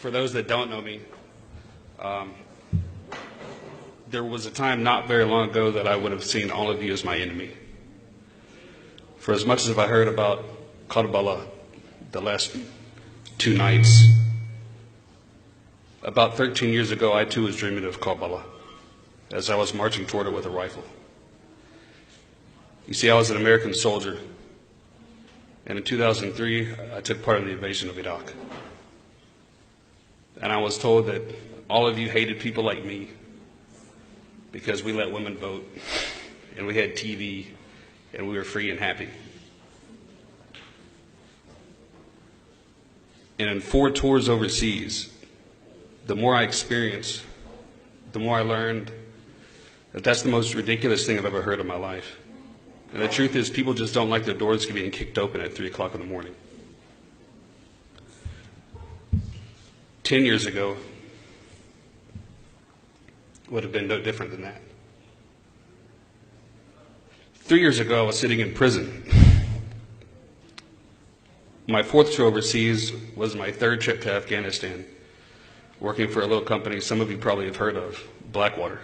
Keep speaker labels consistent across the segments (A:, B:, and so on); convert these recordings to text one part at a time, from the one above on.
A: For those that don't know me, there was a time not very long ago that I would have seen all of you as my enemy. For as much as I heard about Karbala the last 2 nights, about 13 years ago, I too was dreaming of Karbala as I was marching toward it with a rifle. You see, I was an American soldier, and in 2003, I took part in the invasion of Iraq. And I was told that all of you hated people like me because we let women vote, and we had TV, and we were free and happy. And in 4 tours overseas, the more I experienced, the more I learned that that's the most ridiculous thing I've ever heard in my life. And the truth is, people just don't like their doors being kicked open at 3 o'clock in the morning. 10 years ago would have been no different than that. 3 years ago, I was sitting in prison. My 4th trip overseas was my 3rd trip to Afghanistan, working for a little company some of you probably have heard of, Blackwater.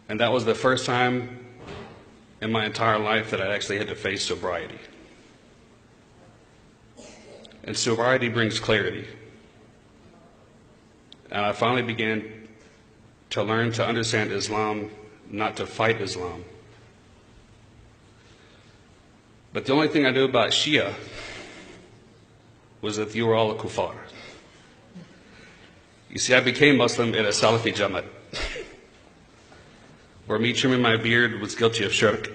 A: And that was the first time in my entire life that I actually had to face sobriety. And sobriety brings clarity. And I finally began to learn to understand Islam, not to fight Islam. But the only thing I knew about Shia was that you were all a kuffar. You see, I became Muslim in a Salafi Jamaat, where me trimming my beard was guilty of shirk,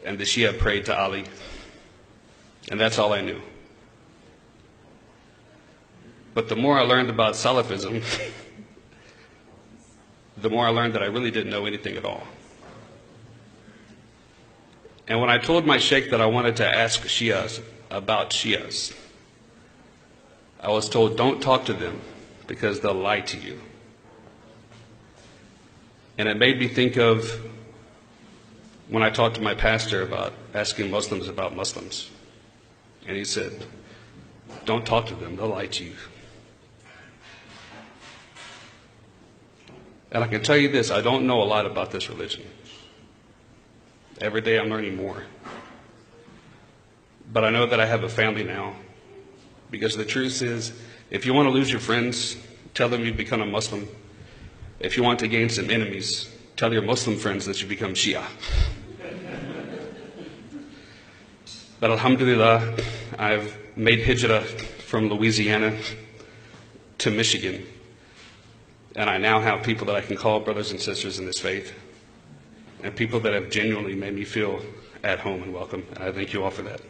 A: and the Shia prayed to Ali, and that's all I knew. But the more I learned about Salafism, the more I learned that I really didn't know anything at all. And when I told my sheikh that I wanted to ask Shias about Shias, I was told, don't talk to them because they'll lie to you. And it made me think of when I talked to my pastor about asking Muslims about Muslims. And he said, don't talk to them, they'll lie to you. And I can tell you this, I don't know a lot about this religion. Every day I'm learning more. But I know that I have a family now, because the truth is, if you want to lose your friends, tell them you've become a Muslim. If you want to gain some enemies, tell your Muslim friends that you become Shia. But alhamdulillah, I've made hijrah from Louisiana to Michigan, and I now have people that I can call brothers and sisters in this faith, and people that have genuinely made me feel at home and welcome, and I thank you all for that.